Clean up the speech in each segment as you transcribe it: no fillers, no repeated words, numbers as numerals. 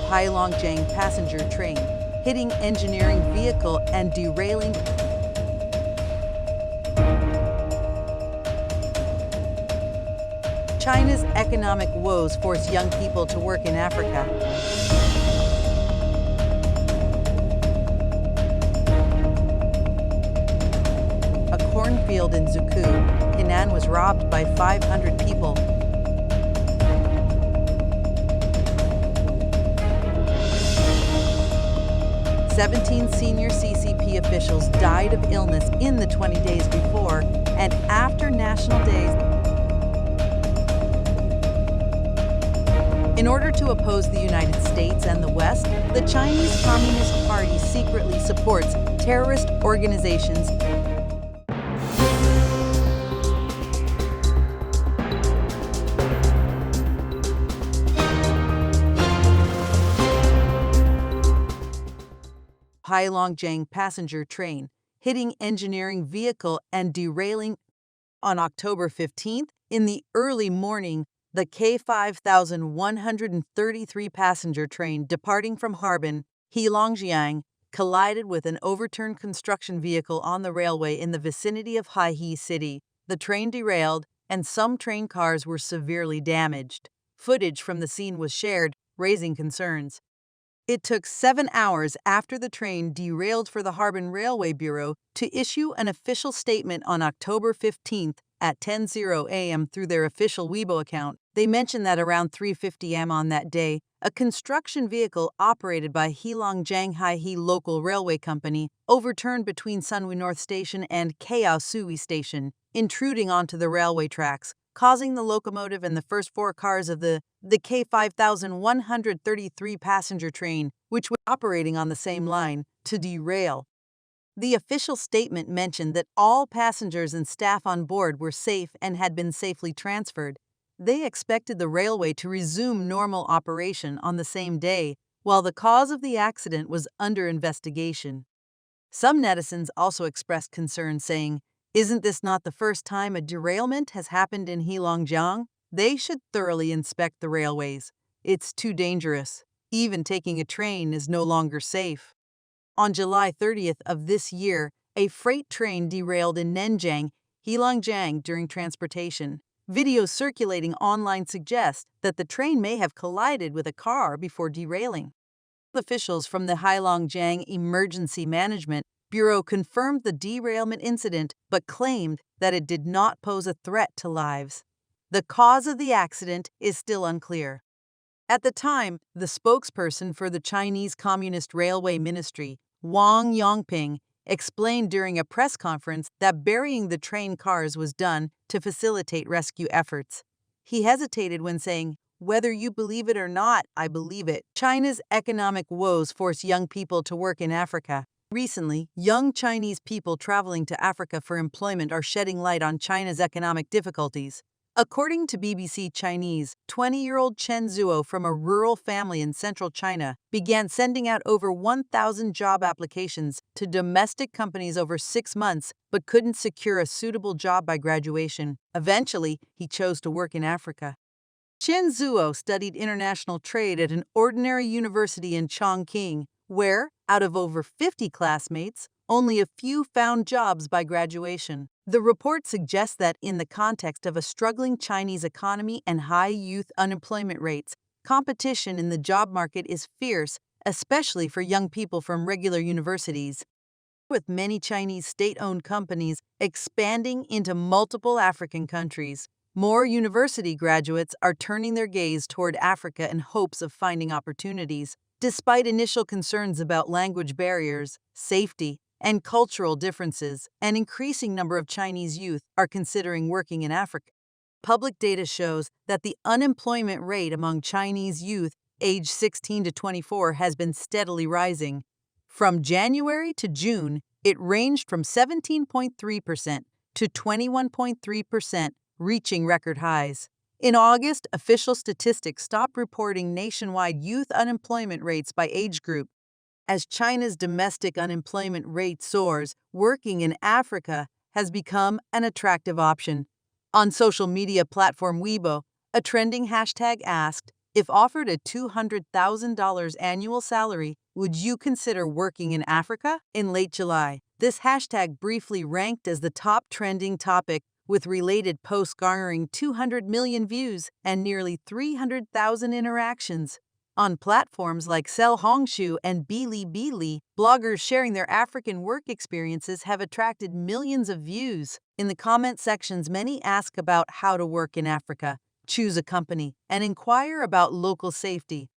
Heilongjiang passenger train, hitting engineering vehicle and derailing. China's economic woes force young people to work in Africa. A cornfield in Zuku, Xi'an was robbed by 500 people. Seventeen senior CCP officials died of illness in the 20 days before and after national days. In order to oppose the United States and the West, the Chinese Communist Party secretly supports terrorist organizations. Heilongjiang passenger train, hitting engineering vehicle and derailing. On October 15th, in the early morning, the K5133 passenger train departing from Harbin, Heilongjiang, collided with an overturned construction vehicle on the railway in the vicinity of Haihe City. The train derailed, and some train cars were severely damaged. Footage from the scene was shared, raising concerns. It took 7 hours after the train derailed for the Harbin Railway Bureau to issue an official statement on October 15th at 10:00 a.m. through their official Weibo account. They mentioned that around 3:50 am on that day, a construction vehicle operated by Heilongjiang Haihe Local Railway Company overturned between Sunwoo North Station and Kao Sui Station, intruding onto the railway tracks, causing the locomotive and the first 4 cars of the K5133 passenger train, which was operating on the same line, to derail. The official statement mentioned that all passengers and staff on board were safe and had been safely transferred. They expected the railway to resume normal operation on the same day, while the cause of the accident was under investigation. Some netizens also expressed concern, saying, "Isn't this not the first time a derailment has happened in Heilongjiang? They should thoroughly inspect the railways. It's too dangerous. Even taking a train is no longer safe." On July 30th of this year, a freight train derailed in Nenjiang, Heilongjiang during transportation. Videos circulating online suggest that the train may have collided with a car before derailing. Officials from the Heilongjiang Emergency Management Bureau confirmed the derailment incident but claimed that it did not pose a threat to lives. The cause of the accident is still unclear. At the time, the spokesperson for the Chinese Communist Railway Ministry, Wang Yongping, explained during a press conference that burying the train cars was done to facilitate rescue efforts. He hesitated when saying, "Whether you believe it or not, I believe it." China's economic woes force young people to work in Africa. Recently, young Chinese people traveling to Africa for employment are shedding light on China's economic difficulties. According to BBC Chinese, 20-year-old Chen Zuo from a rural family in central China began sending out over 1,000 job applications to domestic companies over 6 months but couldn't secure a suitable job by graduation. Eventually, he chose to work in Africa. Chen Zuo studied international trade at an ordinary university in Chongqing, where, out of over 50 classmates, only a few found jobs by graduation. The report suggests that in the context of a struggling Chinese economy and high youth unemployment rates, competition in the job market is fierce, especially for young people from regular universities. With many Chinese state-owned companies expanding into multiple African countries, more university graduates are turning their gaze toward Africa in hopes of finding opportunities. Despite initial concerns about language barriers, safety, and cultural differences, an increasing number of Chinese youth are considering working in Africa. Public data shows that the unemployment rate among Chinese youth aged 16 to 24 has been steadily rising. From January to June, it ranged from 17.3% to 21.3%, reaching record highs. In August, official statistics stopped reporting nationwide youth unemployment rates by age group. As China's domestic unemployment rate soars, working in Africa has become an attractive option. On social media platform Weibo, a trending hashtag asked, If offered a $200,000 annual salary, would you consider working in Africa? In late July, this hashtag briefly ranked as the top trending topic, with related posts garnering 200 million views and nearly 300,000 interactions. On platforms like Xi'an and Bilibili, bloggers sharing their African work experiences have attracted millions of views. In the comment sections, many ask about how to work in Africa, choose a company, and inquire about local safety.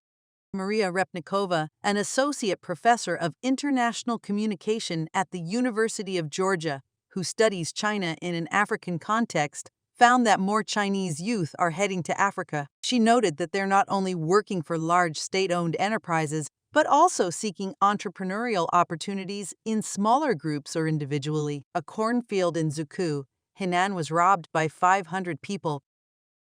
Maria Repnikova, an associate professor of international communication at the University of Georgia, who studies China in an African context, found that more Chinese youth are heading to Africa. She noted that they're not only working for large state-owned enterprises, but also seeking entrepreneurial opportunities in smaller groups or individually. A cornfield in Zuku, Xi'an was robbed by 500 people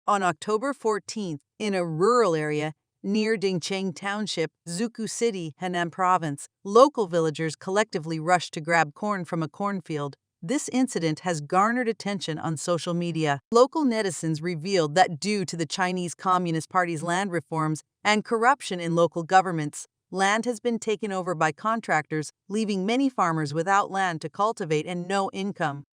on October 14th in a rural area near Dingcheng Township, Zuku City, Henan Province. Local villagers collectively rushed to grab corn from a cornfield. This incident has garnered attention on social media. Local netizens revealed that due to the Chinese Communist Party's land reforms and corruption in local governments, land has been taken over by contractors, leaving many farmers without land to cultivate and no income.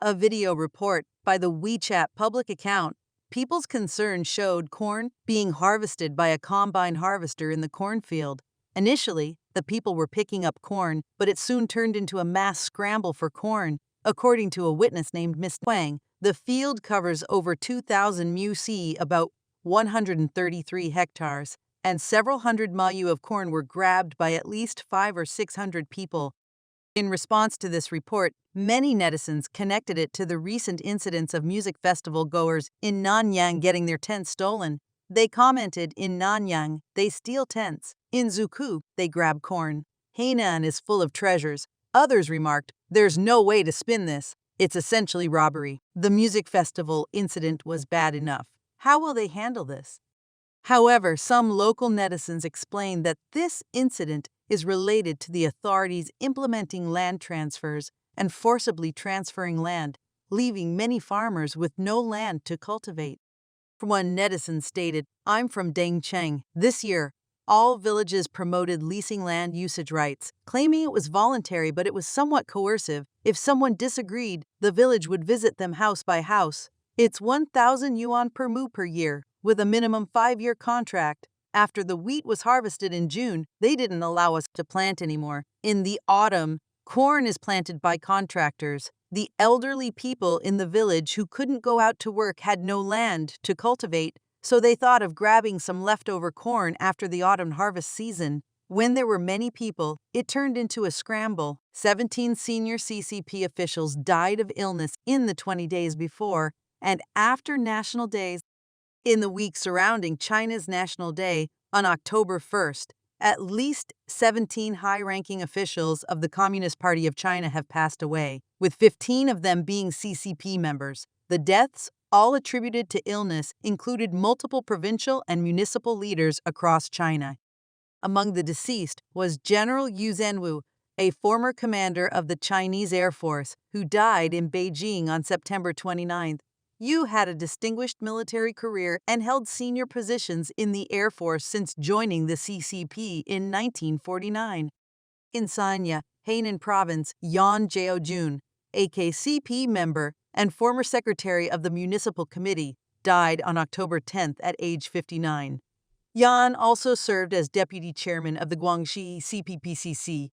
A video report by the WeChat public account, People's Concern, showed corn being harvested by a combine harvester in the cornfield. Initially, the people were picking up corn, but it soon turned into a mass scramble for corn. According to a witness named Miss Wang, the field covers over 2,000 mu, about 133 hectares, and several hundred mu of corn were grabbed by at least 500 or 600 people. In response to this report, many netizens connected it to the recent incidents of music festival goers in Nanyang getting their tents stolen. They commented, "In Nanyang, they steal tents. In Zuku, they grab corn. Hainan is full of treasures." Others remarked, "There's no way to spin this. It's essentially robbery." The music festival incident was bad enough. How will they handle this? However, some local netizens explained that this incident is related to the authorities implementing land transfers and forcibly transferring land, leaving many farmers with no land to cultivate. One netizen stated, "I'm from Dingcheng. This year, all villages promoted leasing land usage rights, claiming it was voluntary but it was somewhat coercive. If someone disagreed, the village would visit them house by house. It's 1,000 yuan per mu per year, with a minimum 5-year contract. After the wheat was harvested in June, they didn't allow us to plant anymore. In the autumn, corn is planted by contractors. The elderly people in the village who couldn't go out to work had no land to cultivate, so they thought of grabbing some leftover corn after the autumn harvest season. When there were many people, it turned into a scramble. 17 senior CCP officials died of illness in the 20 days before and after national days. In the week surrounding China's National Day on October 1st, at least 17 high-ranking officials of the Communist Party of China have passed away, with 15 of them being CCP members. The deaths, all attributed to illness, included multiple provincial and municipal leaders across China. Among the deceased was General Yu Zhenwu, a former commander of the Chinese Air Force, who died in Beijing on September 29th. Yu had a distinguished military career and held senior positions in the Air Force since joining the CCP in 1949. In Sanya, Hainan Province, Yan Jiaojun, a KCP member and former secretary of the municipal committee, died on October 10th at age 59. Yan also served as deputy chairman of the Guangxi CPPCC.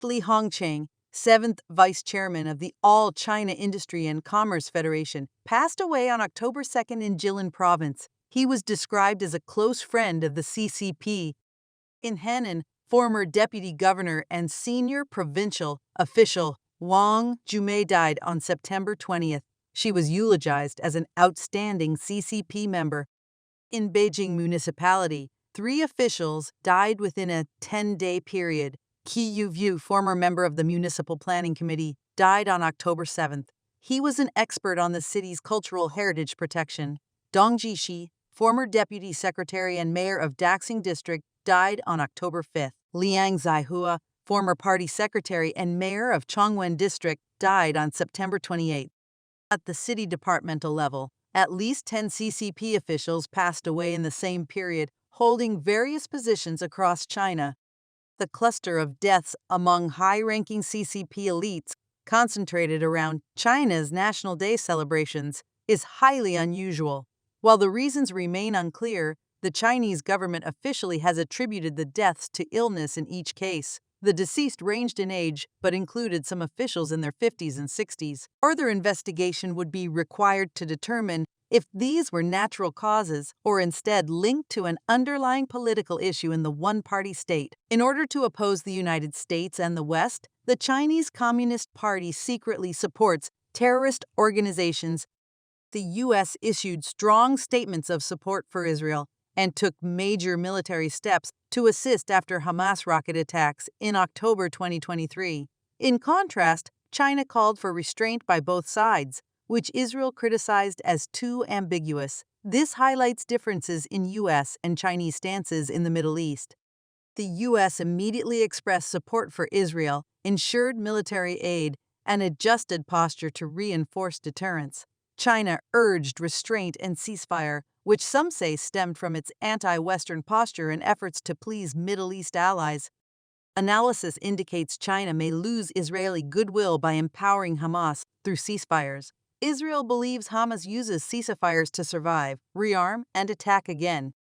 Li Hongcheng, 7th vice chairman of the All China Industry and Commerce Federation, passed away on October 2nd in Jilin Province. He was described as a close friend of the CCP. In Henan, former deputy governor and senior provincial official Wang Jumei died on September 20th. She was eulogized as an outstanding CCP member. In Beijing municipality, 3 officials died within a 10-day period. Qi Yuvu, former member of the Municipal Planning Committee, died on October 7th. He was an expert on the city's cultural heritage protection. Dong Jishi, former deputy secretary and mayor of Daxing District, died on October 5th. Liang Zhaihua, former party secretary and mayor of Chongwen District, died on September 28th. At the city departmental level, at least 10 CCP officials passed away in the same period, holding various positions across China. The cluster of deaths among high-ranking CCP elites concentrated around China's National Day celebrations is highly unusual. While the reasons remain unclear, the Chinese government officially has attributed the deaths to illness in each case. The deceased ranged in age but included some officials in their 50s and 60s. Further investigation would be required to determine if these were natural causes or instead linked to an underlying political issue in the one-party state. In order to oppose the United States and the West, the Chinese Communist Party secretly supports terrorist organizations. The U.S. issued strong statements of support for Israel and took major military steps to assist after Hamas rocket attacks in October 2023. In contrast, China called for restraint by both sides, which Israel criticized as too ambiguous. This highlights differences in U.S. and Chinese stances in the Middle East. The U.S. immediately expressed support for Israel, ensured military aid, and adjusted posture to reinforce deterrence. China urged restraint and ceasefire, which some say stemmed from its anti-Western posture and efforts to please Middle East allies. Analysis indicates China may lose Israeli goodwill by empowering Hamas through ceasefires. Israel believes Hamas uses ceasefires to survive, rearm, and attack again.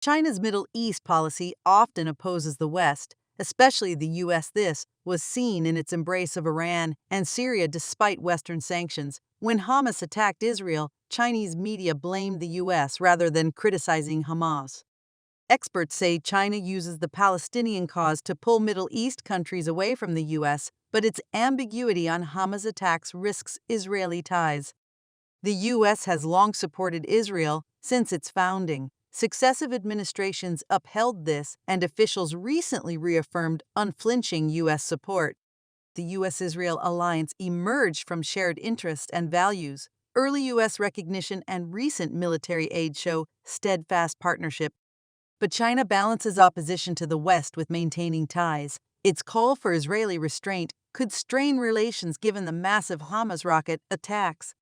China's Middle East policy often opposes the West, especially the U.S. This was seen in its embrace of Iran and Syria despite Western sanctions. When Hamas attacked Israel, Chinese media blamed the U.S. rather than criticizing Hamas. Experts say China uses the Palestinian cause to pull Middle East countries away from the U.S., but its ambiguity on Hamas attacks risks Israeli ties. The U.S. has long supported Israel since its founding. Successive administrations upheld this, and officials recently reaffirmed unflinching U.S. support. The U.S.-Israel alliance emerged from shared interests and values. Early U.S. recognition and recent military aid show steadfast partnership. But China balances opposition to the West with maintaining ties. Its call for Israeli restraint could strain relations given the massive Hamas rocket attacks.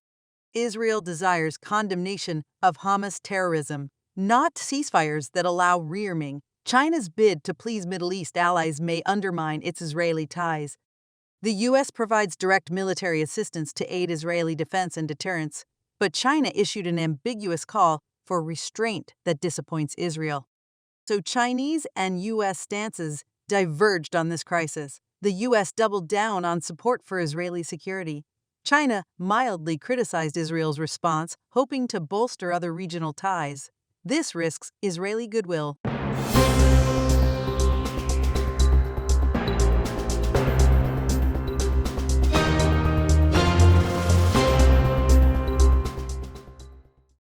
Israel desires condemnation of Hamas terrorism, not ceasefires that allow rearming. China's bid to please Middle East allies may undermine its Israeli ties. The U.S. provides direct military assistance to aid Israeli defense and deterrence, but China issued an ambiguous call for restraint that disappoints Israel. So Chinese and U.S. stances diverged on this crisis. The U.S. doubled down on support for Israeli security. China mildly criticized Israel's response, hoping to bolster other regional ties. This risks Israeli goodwill.